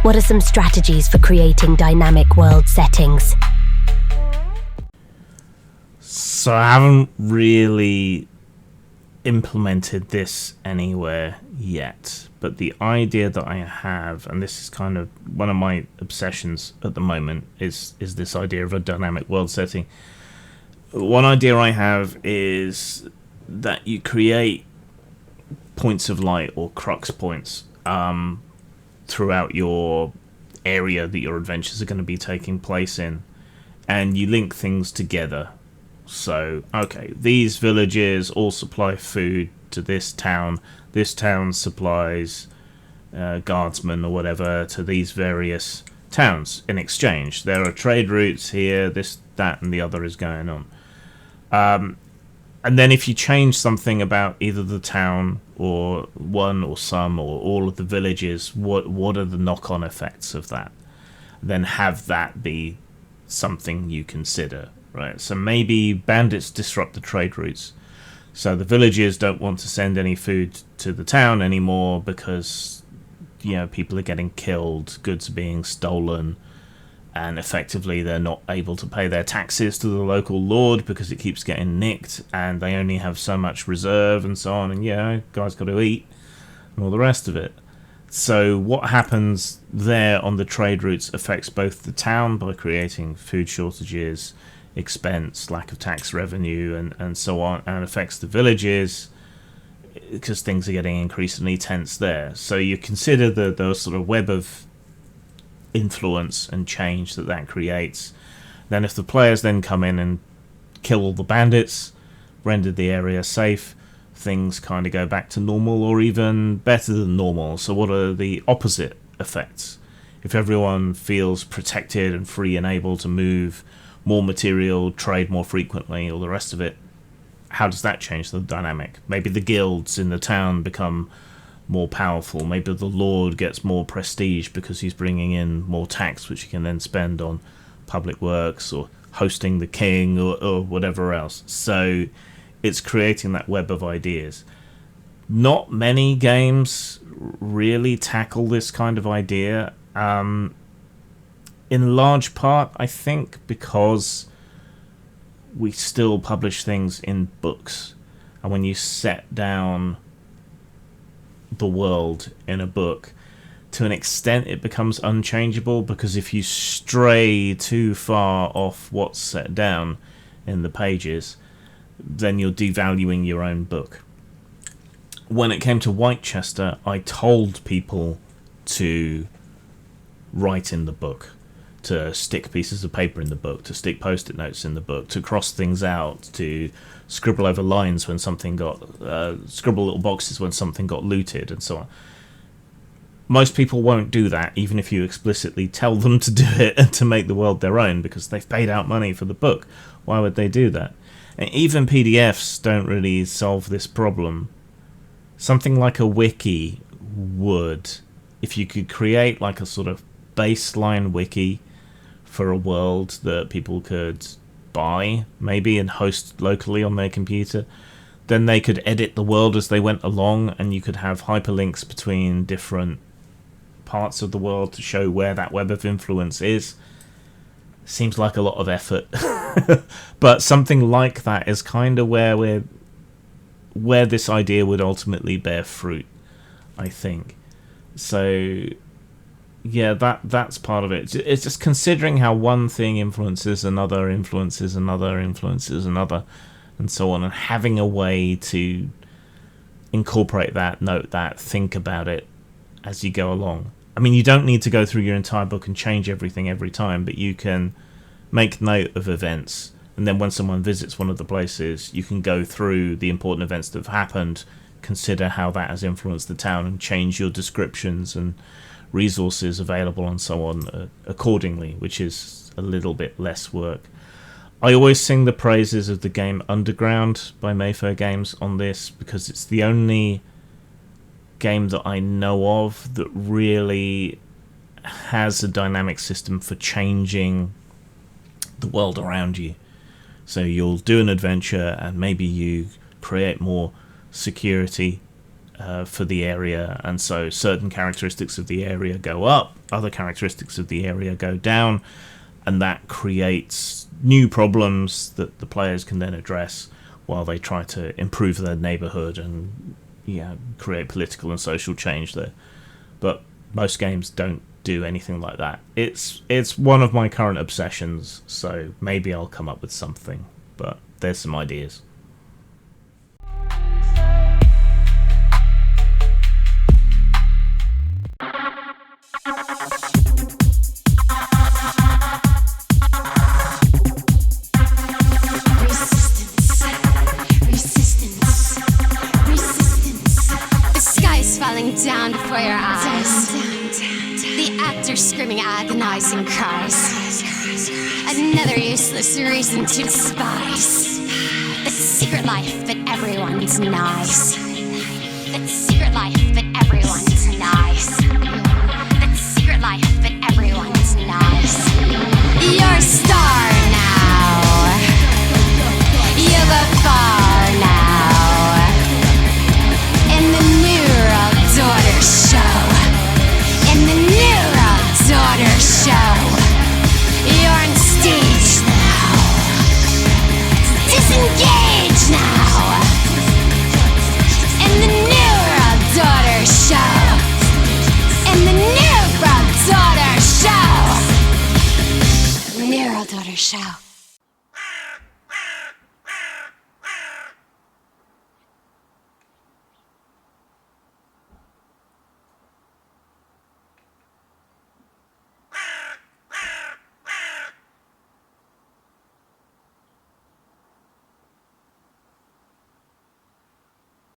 What are some strategies for creating dynamic world settings? So I haven't really implemented this anywhere yet, but the idea that I have, and this is kind of one of my obsessions at the moment, is this idea of a dynamic world setting. One idea I have is that you create points of light or crux points throughout your area that your adventures are going to be taking place in, and you link things together. So, okay, these villages all supply food to this town. This town supplies guardsmen or whatever to these various towns in exchange. There are trade routes here, this, that, and the other is going on. And then if you change something about either the town or one or some or all of the villages, what are the knock-on effects of that? Then have that be something you consider. Right, so maybe bandits disrupt the trade routes. So the villagers don't want to send any food to the town anymore because, people are getting killed, goods are being stolen, and effectively they're not able to pay their taxes to the local lord because it keeps getting nicked, and they only have so much reserve and so on, and guys got to eat, and all the rest of it. So what happens there on the trade routes affects both the town by creating food shortages, expense, lack of tax revenue, and so on, and affects the villages because things are getting increasingly tense there. So you consider the sort of web of influence and change that creates. Then if the players then come in and kill all the bandits, render the area safe, things kind of go back to normal or even better than normal. So what are the opposite effects? If everyone feels protected and free and able to move more material, trade more frequently, all the rest of it, how does that change the dynamic? Maybe the guilds in the town become more powerful. Maybe the lord gets more prestige because he's bringing in more tax, which he can then spend on public works or hosting the king or whatever else. So it's creating that web of ideas. Not many games really tackle this kind of idea. In large part, I think, because we still publish things in books. And when you set down the world in a book, to an extent it becomes unchangeable, because if you stray too far off what's set down in the pages, then you're devaluing your own book. When it came to Whitechester, I told people to write in the book, to stick pieces of paper in the book, to stick post-it notes in the book, to cross things out, to scribble over lines when something scribble little boxes when something got looted, and so on. Most people won't do that, even if you explicitly tell them to do it and to make the world their own, because they've paid out money for the book. Why would they do that? And even PDFs don't really solve this problem. Something like a wiki would. If you could create like a sort of baseline wiki for a world that people could buy, maybe, and host locally on their computer, then they could edit the world as they went along, and you could have hyperlinks between different parts of the world to show where that web of influence is. Seems like a lot of effort. But something like that is kind of where this idea would ultimately bear fruit, I think. So yeah, that's part of it. It's just considering how one thing influences another, influences another, influences another, and so on, and having a way to incorporate that, note that, think about it as you go along. I mean, you don't need to go through your entire book and change everything every time, but you can make note of events, and then when someone visits one of the places, you can go through the important events that have happened, consider how that has influenced the town, and change your descriptions and resources available and so on accordingly, which is a little bit less work. I always sing the praises of the game Underground by Mayfair Games on this, because it's the only game that I know of that really has a dynamic system for changing the world around you. So you'll do an adventure and maybe you create more security for the area, and so certain characteristics of the area go up, other characteristics of the area go down, and that creates new problems that the players can then address while they try to improve their neighborhood and create political and social change there. But most games don't do anything like that. It's one of my current obsessions, so maybe I'll come up with something, but there's some ideas. Down before your eyes. The actors screaming agonizing cries. Another useless reason to despise. The secret life that everyone denies. That secret life that everyone denies. That secret life that everyone denies. You're a star now. You go far now. In the Nero Daughter Show. In the Nero Daughter Show. You're on stage now. Disengage now. In the Nero Daughter Show. In the Nero Daughter Show. Nero Daughter Show.